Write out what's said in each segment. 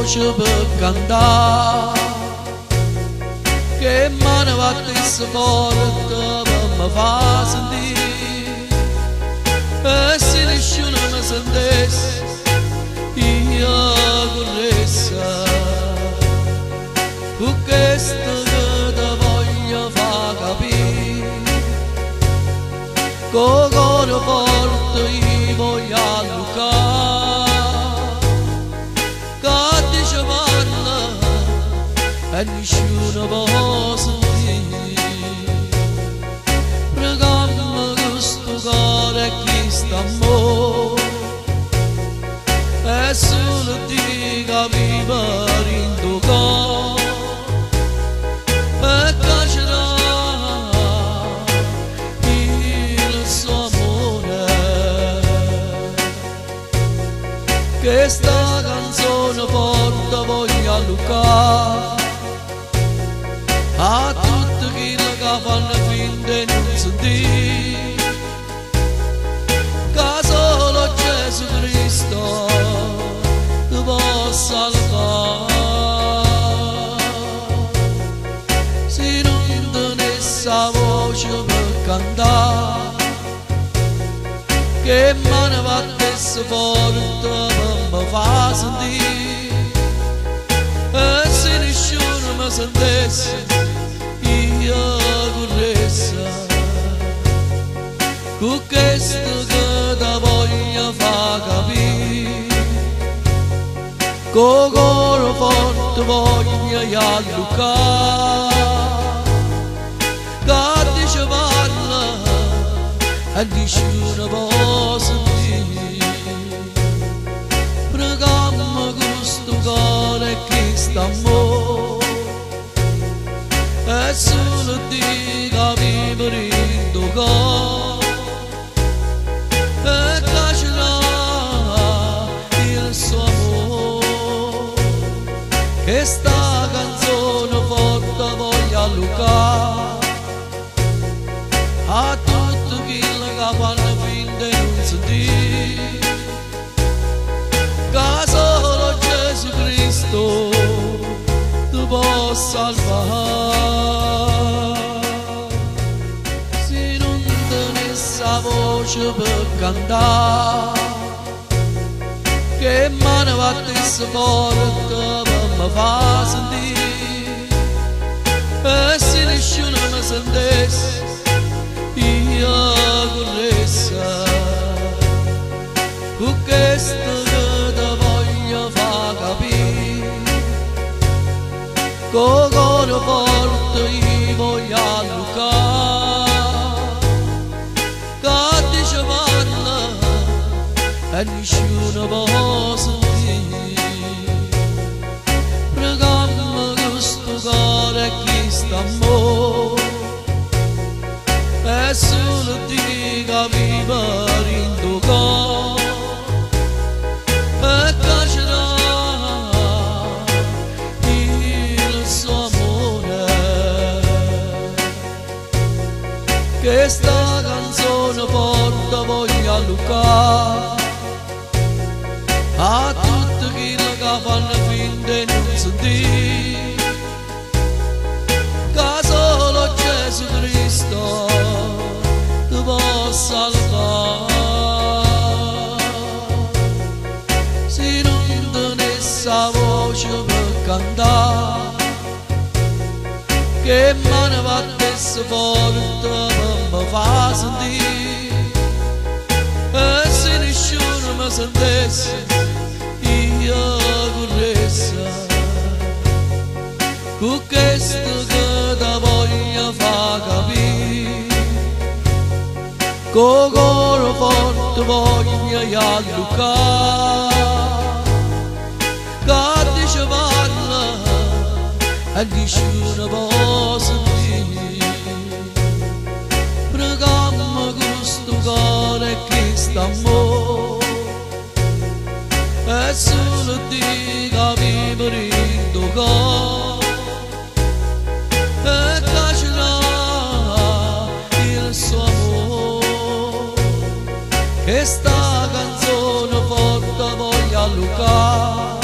voce per cantare, che mano battesse forte per mi far sentire, e se nessuno mi sentesse io corresse, con questo che ti voglio far capire, con cuore forte io voglio allucare, che dice parla e nessuno può sentire, pregando questo cuore e chi sta amore, e solo ti capiva in tuo cuore, e caccerà il suo amore. Questa canzone forte voglio allucare a tutti chi la fanno finta di non sentire, che solo Gesù Cristo ti possa salvare. Se non tenesse la voce per cantare, che mano battesse forte per mi far sentire, e se nessuno mi sentesse io corresse, con questo che ti voglio far capire, con cuore forte voglio allucare, che dice parla e nessuno può sentire, pregando questo cuore e questo amore, e solo ti capiva in tuo cuore, e caccerà il suo amore. Questa canzone forte voglio allucare a tutti chi la fanno finta di non sentire, che solo Gesù Cristo ti può salvare. Se non tenesse la voce per cantare, che mano battesse forte per mi far sentire, e se nessuno mi sentesse io corresse, con questo che ti voglio far capire, con cuore forte io voglio allucare, che dice parla e nessuno può sentire, pregando questo cuore e questo amore, e solo ti capiva in tuo cuore, e caccerà il suo amore. Questa canzone forte voglio allucare a tutti chi la fanno finta di non sentire, che solo Gesù Cristo ti può salvare. Se non tenesse la voce per cantare, che mano battesse forte per mi far sentire, e se nessuno mi sentesse io corresse, con questo che ti voglio far capire, con cuore forte voglio allucare, che dice parla e nessuno può sentire, pregando questo cuore e questo amore, e solo ti capiva in tuo cuore, e caccerà il suo amore. Questa canzone forte voglio allucare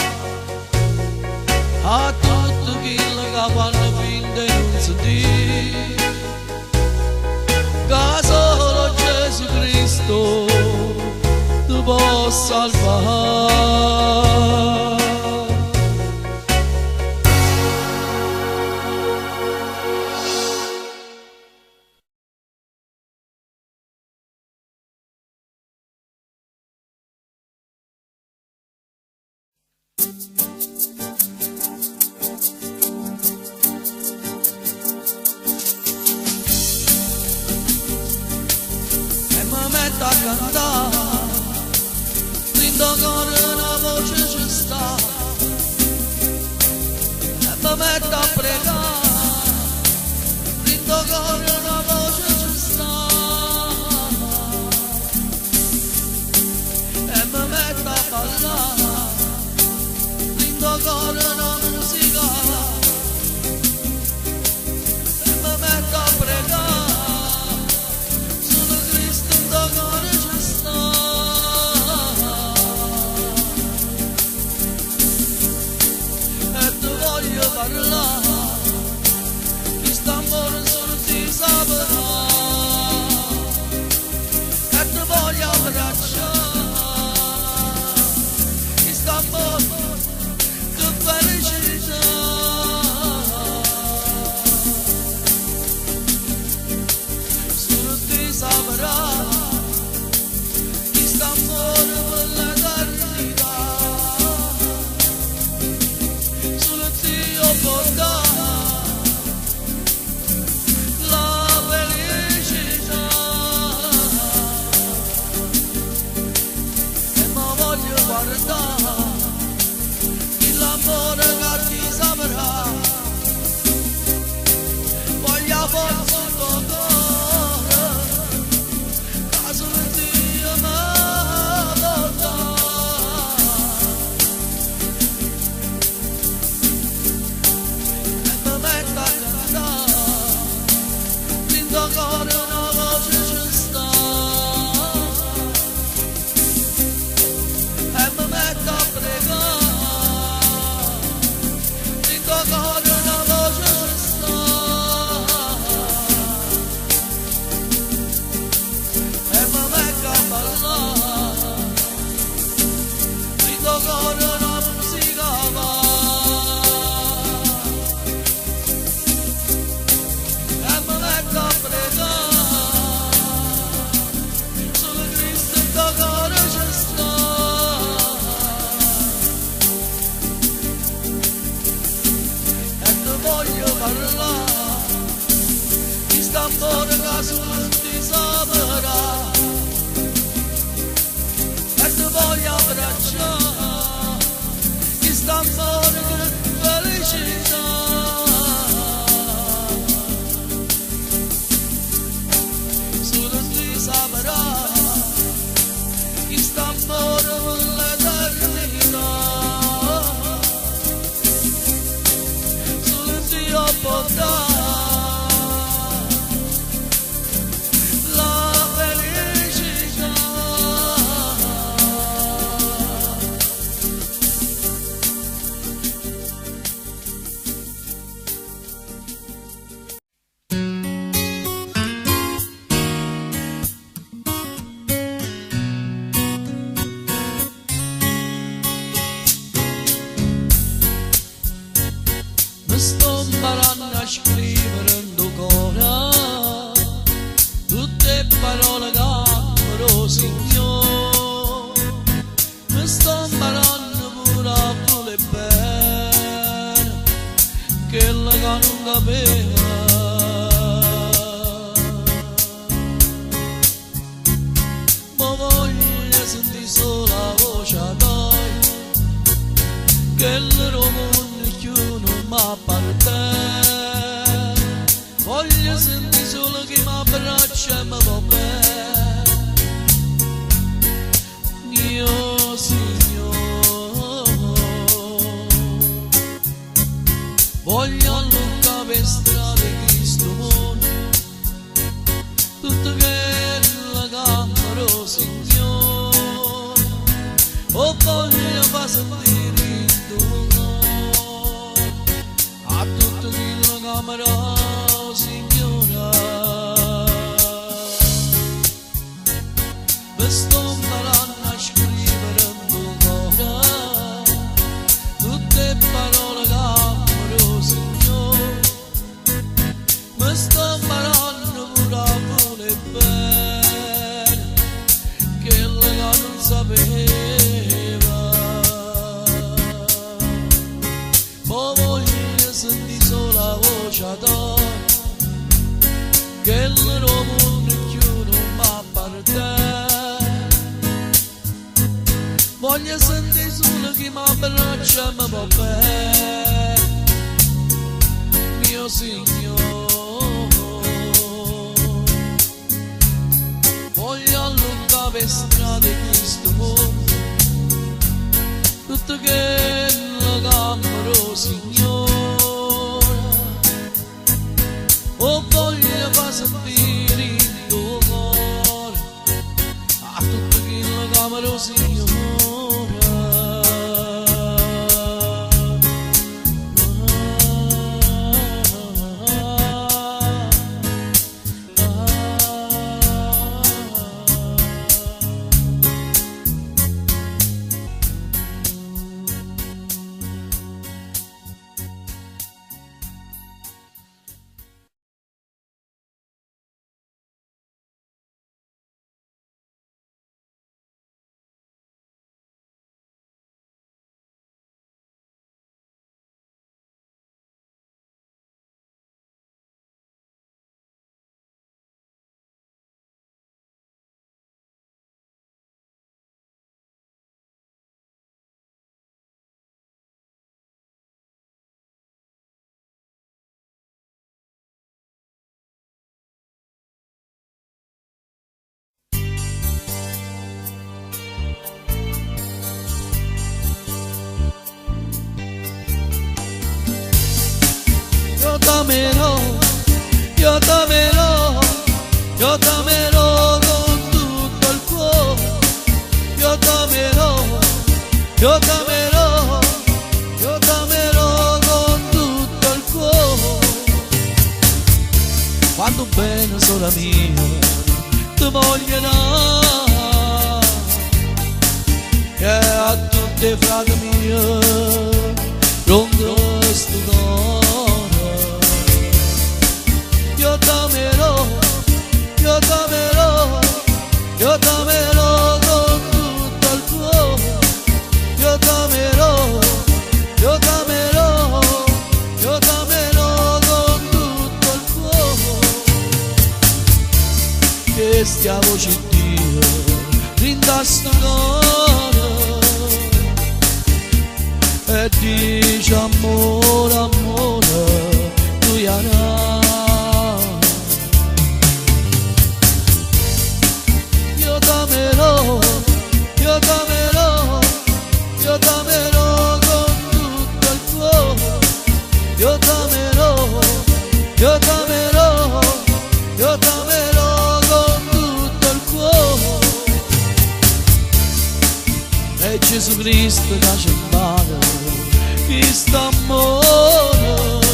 salvar. E mi metto a cantare, lindo cuore una voce ci sta, e mi metto a pregare, lindo cuore una voce ci sta, e mi metto a ballare, lindo cuore una musica, e mi metto a pregare, solo Cristo in tuo cuore ci sta. E ti voglio parlare, questo amore solo ti saprà, e ti voglio abbracciare, questo amore che felicità, solo ti saprà, questo amore per l'eternità, solo Dio può dare la felicità. E mi voglio guardare l'amore che ti saprà, voglio forza il tuo cuore, che solo Dio mi può dare. E mi metto a cantare, lindo cuore una voce ci sta, e mi metto a pregare, lindo cuore una voce ci sta, e mi metto a ballare, lindo cuore una musica va, e mi metto a pregare, solo Cristo in tuo cuore ci sta. E ti voglio parlare, questo amore che solo ti saprà, e ti voglio abbracciare, questo amore che felicità, solo ti saprà, questo amore per l'eternità, solo Dio può dare la felicità. Mi sto imparando a scrivere in tuo cuore tutte parole che amo, Signore. Mi sto imparando pure a voler bene quello che non capivo. Ma voglio sentire solo la voce tua, che il mondo più non mi appartiene. Voglio sentire solo chi mi abbraccia e mi va bene. Mio Signore, voglio allungare per strada di questo mondo tutto quello che amo, Signore. Oh, voglio far sentire il tuo cuore a tutto quello che amerò, Signore. Mi sto imparando a scrivere voglio sentire solo che mi abbraccia e mi va bene, mio Signore. Voglio allungare per strade questo mondo, tutto che la camero, Signore. Oh, voglio far sentire il tuo cuore a tutto che la camero, Signore. Io t'amerò, io t'amerò con tutto il cuore, io t'amerò, io t'amerò, io t'amerò con tutto il cuore. Quando bene sola mia ti voglierà, e a tutte frate mie non questo cuore. Io t'amerò, io t'amerò, io t'amerò con tutto il cuore. Io t'amerò, io t'amerò, io t'amerò con tutto il cuore. Che stia voce Dio rinda sto cuore e dice amore, amore, tu iarai. Io t'amerò, io t'amerò, io t'amerò con tutto il cuore. Io t'amerò, io t'amerò, io t'amerò con tutto il cuore. E Gesù Cristo da cembare, questo amore,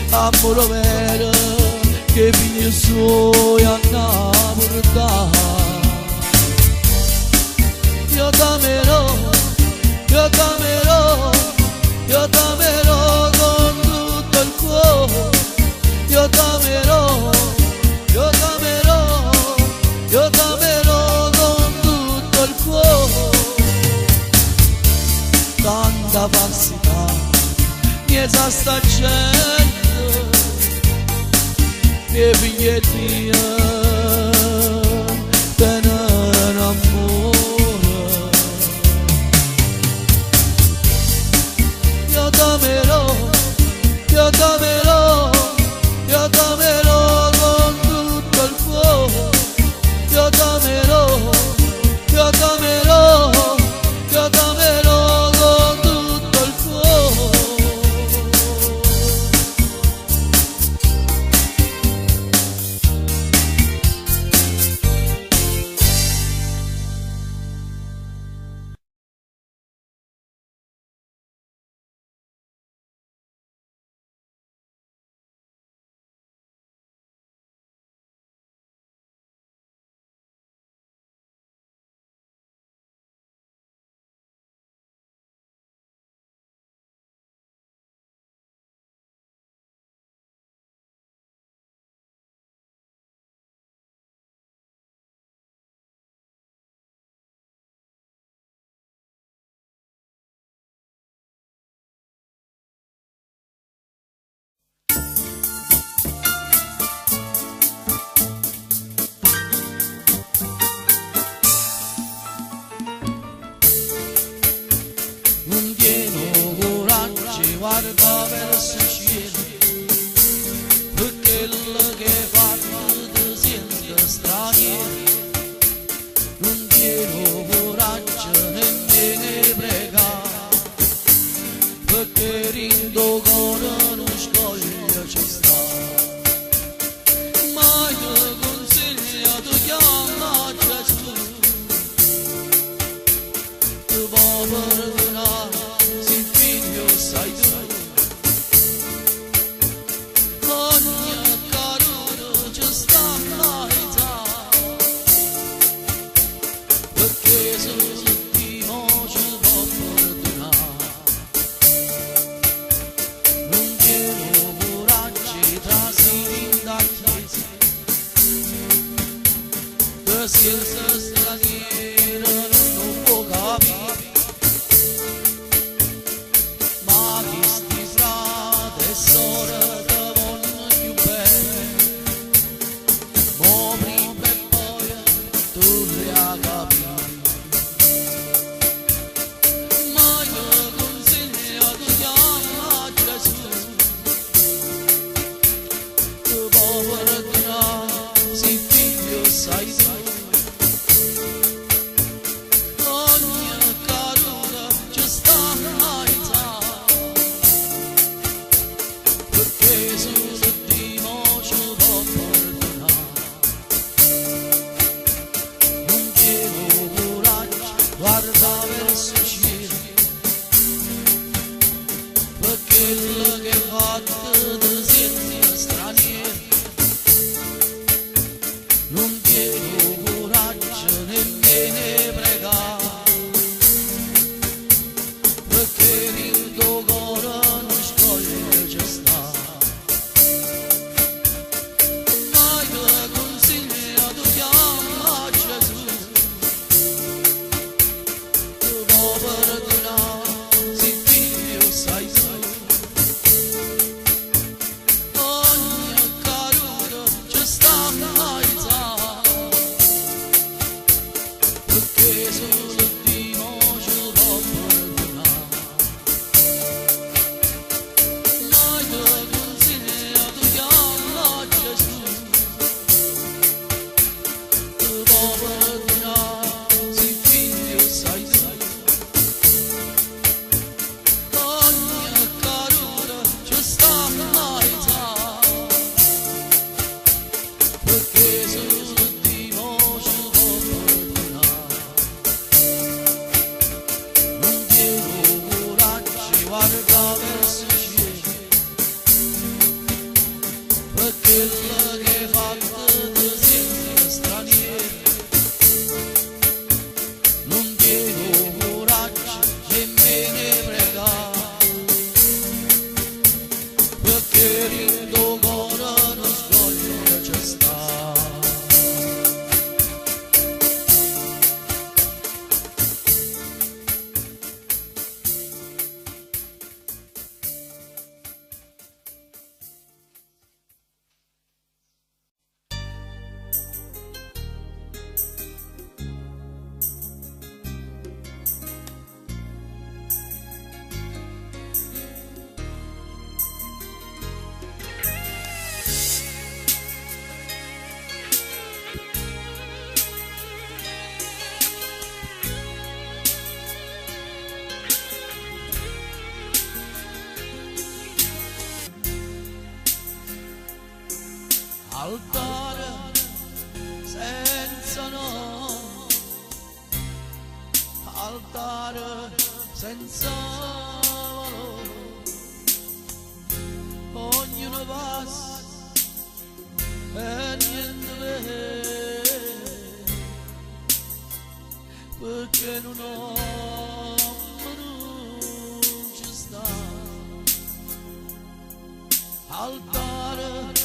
amore vero, che figlio suoi hanno portato. Io t'amerò, io t'amerò, io t'amerò con tutto il cuore. Io t'amerò, io t'amerò, io t'amerò con tutto il cuore. Tanta falsità, niente sta gente, che figlietti tenere amore. Io t'amerò, io t'amerò, io t'amerò con tutto il cuore. Io t'amerò, io t'amerò, io t'amerò con tutto il cuore. senza straniero non può capire, ma chi sti frate e sorelle te vogliono più bene, mo prima e poi tu li hai capito. Ma io consiglio tu chiama Gesù, tu puoi perdonare, se figlio sai tu. Guarda verso il cielo, perché quello che hai fatto ti senti straniero, non tieni coraggio nemmeno pregare, perché nel tuo cuore non scoglie ci sta. Ma io consiglio tu chiama Gesù, perdonare, se figlio sai tu. Ogni caduta ci sta mai, perché solo Dio ci può perdonare. Ma io consiglio tu chiama Gesù, tu puoi perdonare, se figlio sai tu. Perché solo Dio ci può perdonare, non tieni coraggio, guarda verso il cielo, perché quello che hai fatto ti senti straniero, non tieni coraggio nemmeno pregare, perché il tuo cuore non scoglie ci sta. Altare senza nome, altare senza valore, ognuno passa e niente vede, perché non ci sta. Altare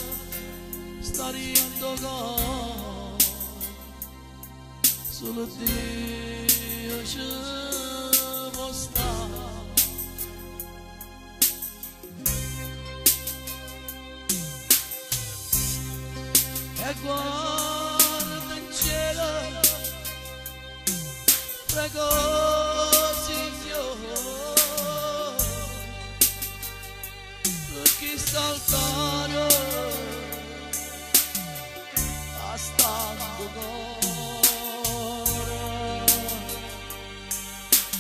stare in tuo cuore, solo Dio ci può stare. E guarda in cielo, prego Signore, perché saltare stando cuore,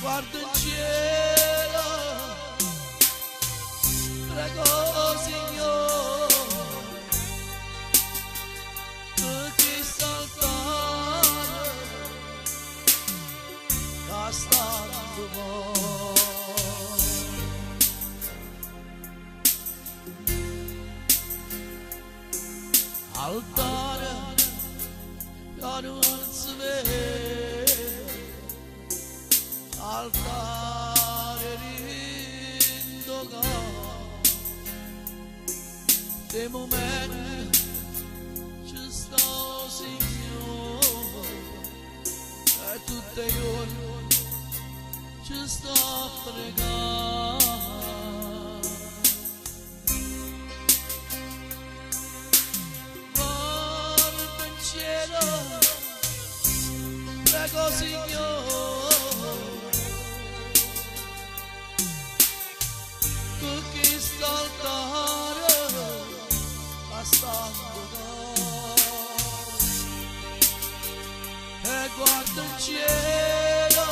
guarda in cielo, prego Signore, perché saltare stando cuore. Altare che non si vede, altare in tuo cuore, dei momenti ci sto Signore, tutte giorni ci sto a pregare. Guarda in cielo, prego Signore, per questo altare bastando e guarda in cielo,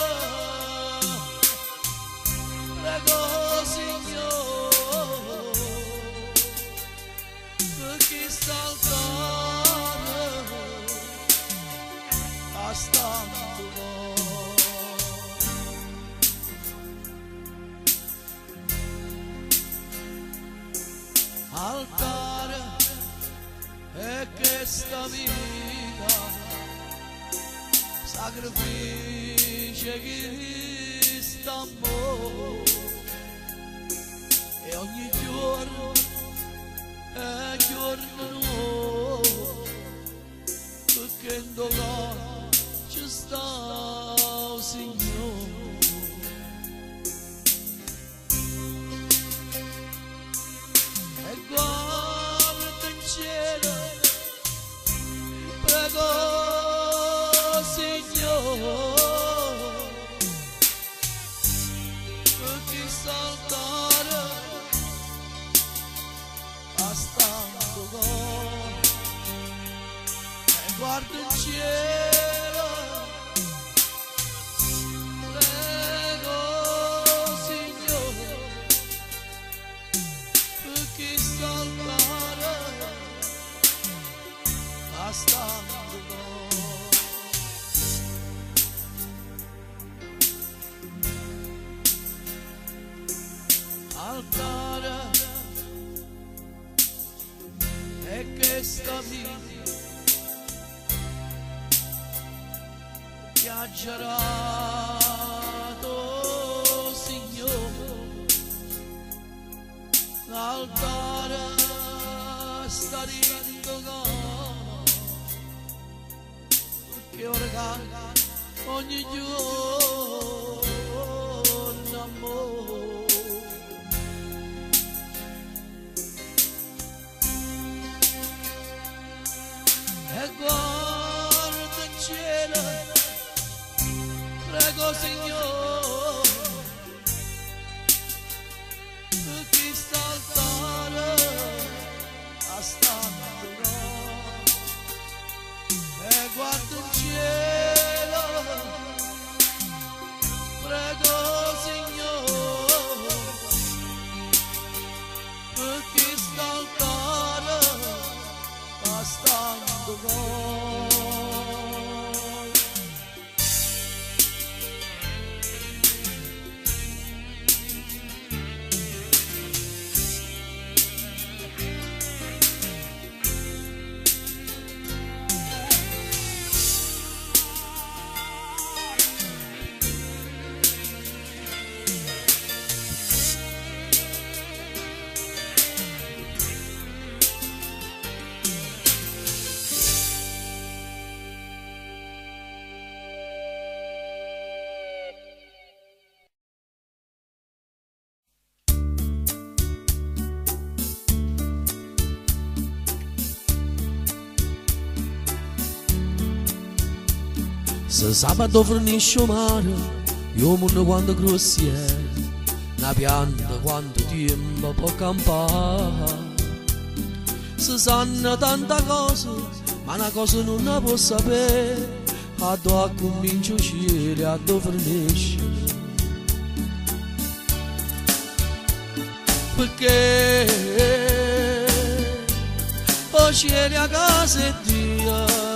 prego Signore, per questo altare bastando altare e questa vita sacrificio che sta amore e ogni giorno è giorno nuovo perché in dolore ci sta il Signore. E guarda in cielo, prego Signore, per chi saltare bastando gol. E guarda in cielo, prego Signore, per chi saltare bastando gol. Altare e questa vita chiacchierato Signore, l'altare sta rindo perché ora ogni giorno amore. E guarda in cielo, prego Signore, per chi sta altare bastando gol. E guarda in cielo, prego Signore, per chi sta altare bastando gol. Se sabato fornisce il mare, io mondo quanto grossi è, una pianta quanto tempo può campare. Si sanno tante cose, ma una cosa non la può sapere, a dove comincia a uscire, a dove fornisce. Perché poi c'è a casa e Dio,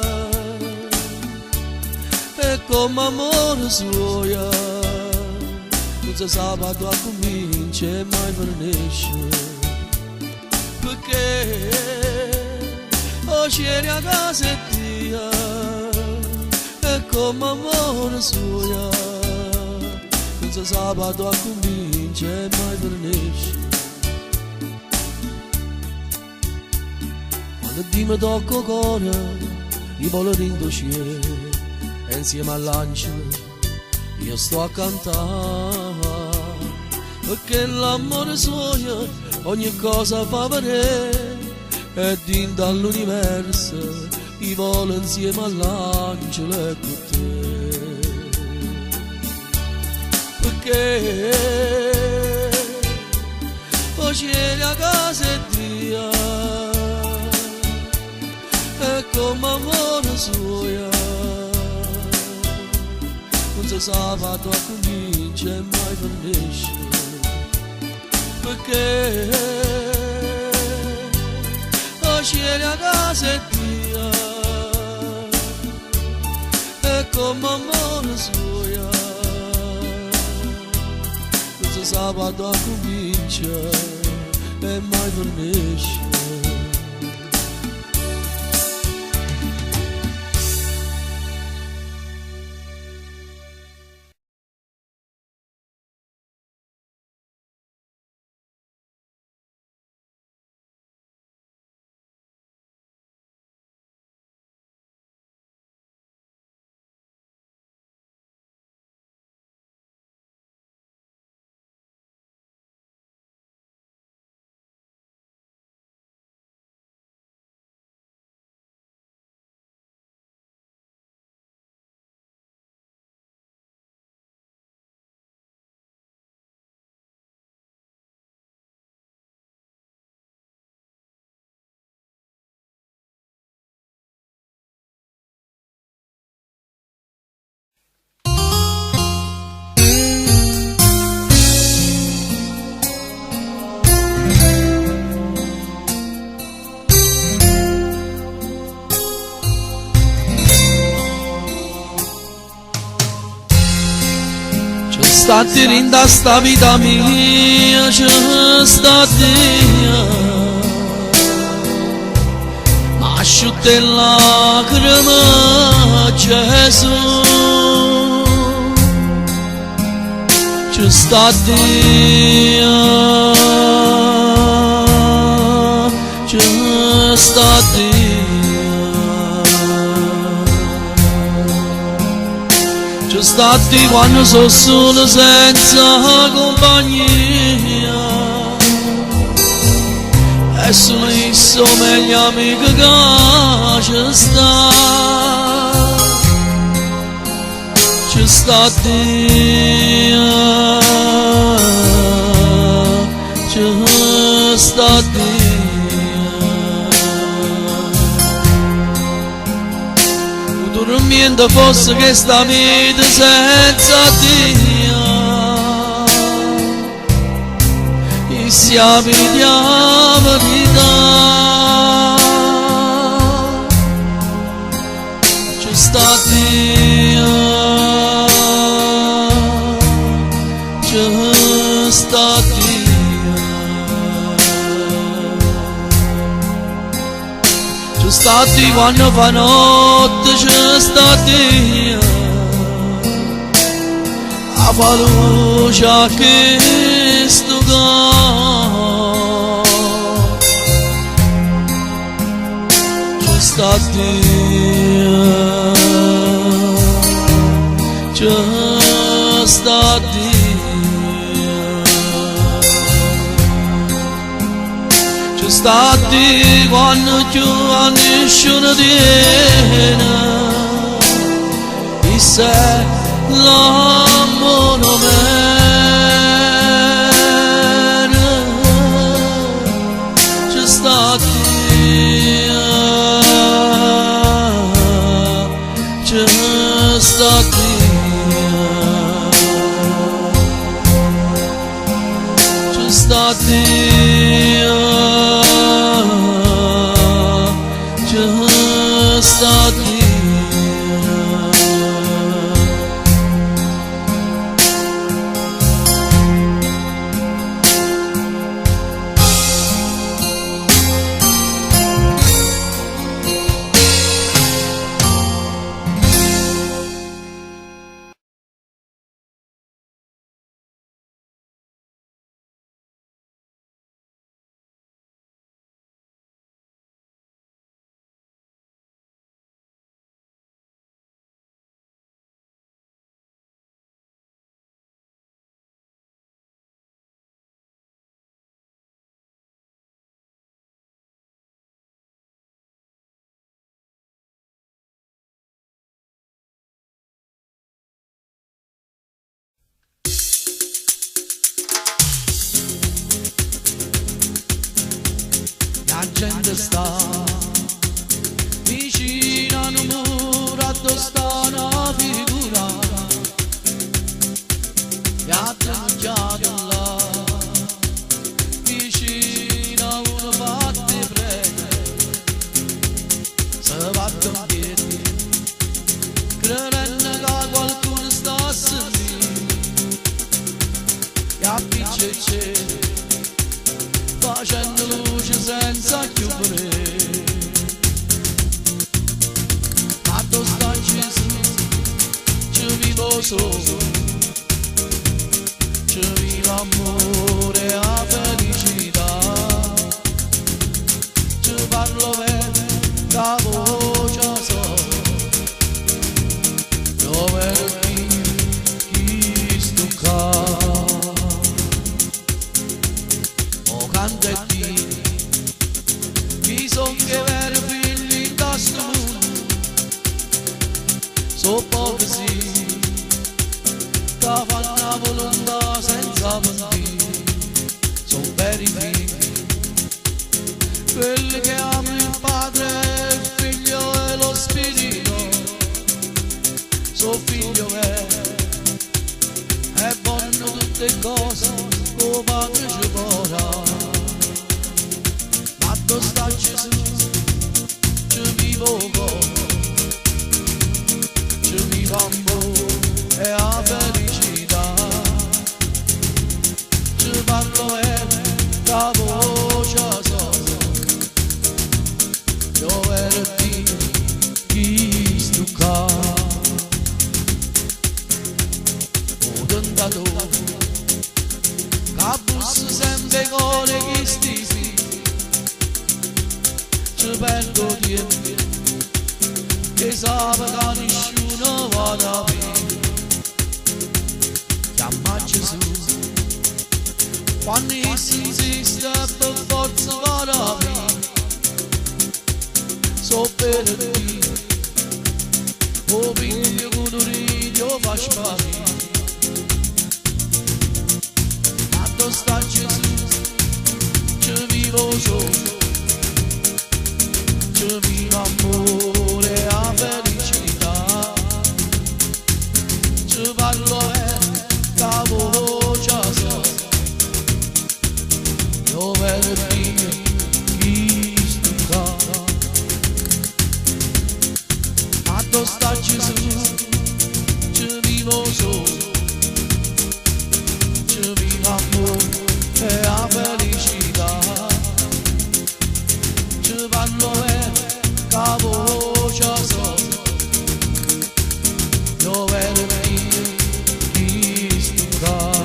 e come amore suo non si sa dove comincia e mai finisce. Perché c'è a casa e Dio, e come amore suo non si sa dove comincia e mai finisce. Quando Dio mi tocca il cuore, io voglio rindossare, e insieme all'angelo io sto a cantare, perché l'amore suo ogni cosa fa vedere, e din dall'universo i vola insieme all'angelo e con te. Perché facevi a casa e dia, e come amore suo non si sa fatto a cominciare e mai finisce. Perché facevi a casa e dia, e come amore suo non si sa fatto a cominciare e mai finisce. Stati rinda sta vita mia, c'è stati ma asciutte lacrime Gesù, c'è stati c'è stati c'è stati quando sono solo senza compagnia, e sono io meglio amico che c'è sta. C'è stati c'è stati dormiendo fosse che sta vita senza Dio, e siamo di verità. C'è stati c'è stati c'è stati quando fa notte, c'è stati a palucia che sto c'è stati c'è stati c'è stati quando più a nessuno tiene, e se l'amore meno c'è stati c'è stati c'è stati c'è stati gente sta vicino a un muro, addosso sta una figura e ha denunciato là vicino a uno fatti prega se va a piedi credendo che qualcuno sta a sentire e appiccia il cielo facendo luce senza chiudere. Ma tu stai Gesù, ci vivo solo, ci vivo l'amore e la felicità, ci parlo bene, la voce sola, dove è chi stucca. Canta e Dio, chi son che veri figli in questo mondo, so pochi sì, che fanno la volontà senza pentire, son veri figli, quelli che amano il Padre, il Figlio e lo Spirito, so figlio vero, è buono tutte cose, o Padre ci vorrà. Dove sta Gesù, ci vivo con, ci vivo amore e la felicità, ci parlo e la voce sola, dove era Dio, chi stucca, o tentatore, che bussa sempre con chi stifi, ci perdo tempo che sa che nessuno va da me chiama Gesù quando insiste per forza va da me so per Dio o figlio con un ridio fa sparire ma dove sta Gesù ci vivo solo ci vivo amore e la felicità, ci parlo e la voce sola, dove è Dio, chi stucca. Ma dove sta Gesù, ci vivo solo, ci vivo amore e la felicità, ci parlo e la voce sola, dove era Dio, chi stucca.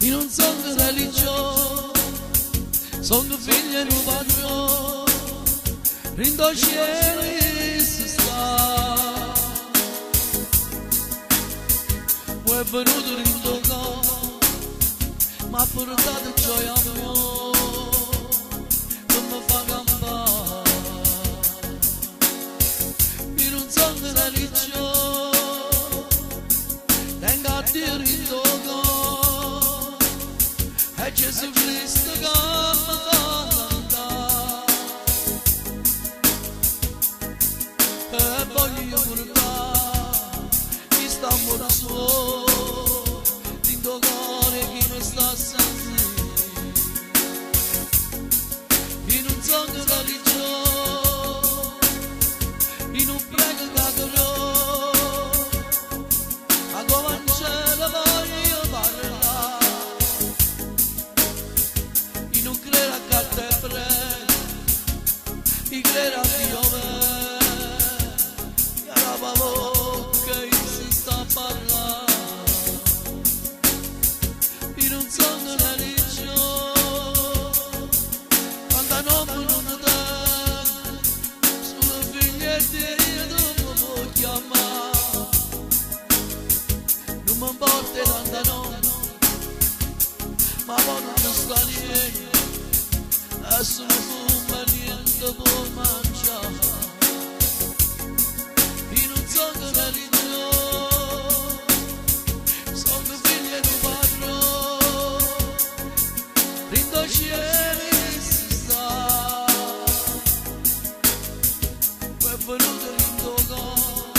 Io non sono religioso, sono figlio di un padrone, rindo cielo e si sta. Poi è venuto rindo cuore, mi ha portato gioia a me, non mi fa campare. Io non sono religioso, tengo a Dio rindo cuore, è Gesù Cristo che mi fa cantare e voglio portare chi sta amore suo dentro cuore chi non sta a sentire. Io non sono religioso, io non prego caccherò, a Vangelo voglio parlare. Non credo a mi importa tanta no, ma poi non ci sta niente, nessuno fuma niente può mangiare, io non sono religione, sono figlio di un padrone, rindo cieli si sta, è venuto rindo cuore,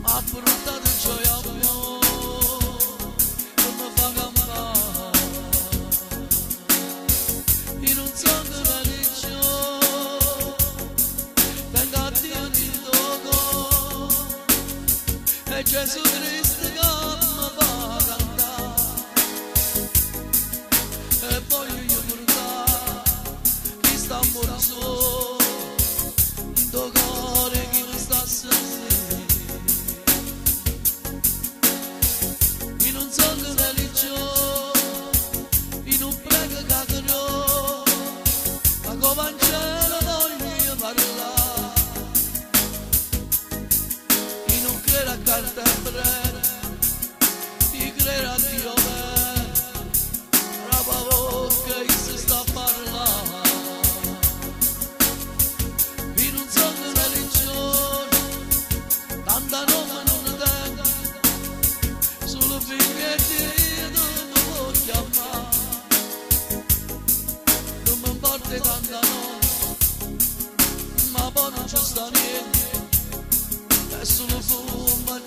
ha portato gioia a me. E Gesù Cristo che mi fa cantare e voglio portare chi sta ancora solo in tuo cuore chi mi sta a sentire io non sono religioso io non prego caterò ma con Vangelo voglio parlare a carta breve, ti credo a Dio bene, la bocca che si sta a parlare. Io non sono religione, tanta nome non tengo, solo finché Dio mi può chiamare. Non mi importa tanta nome, ma poi non ci sta niente. Solo fuma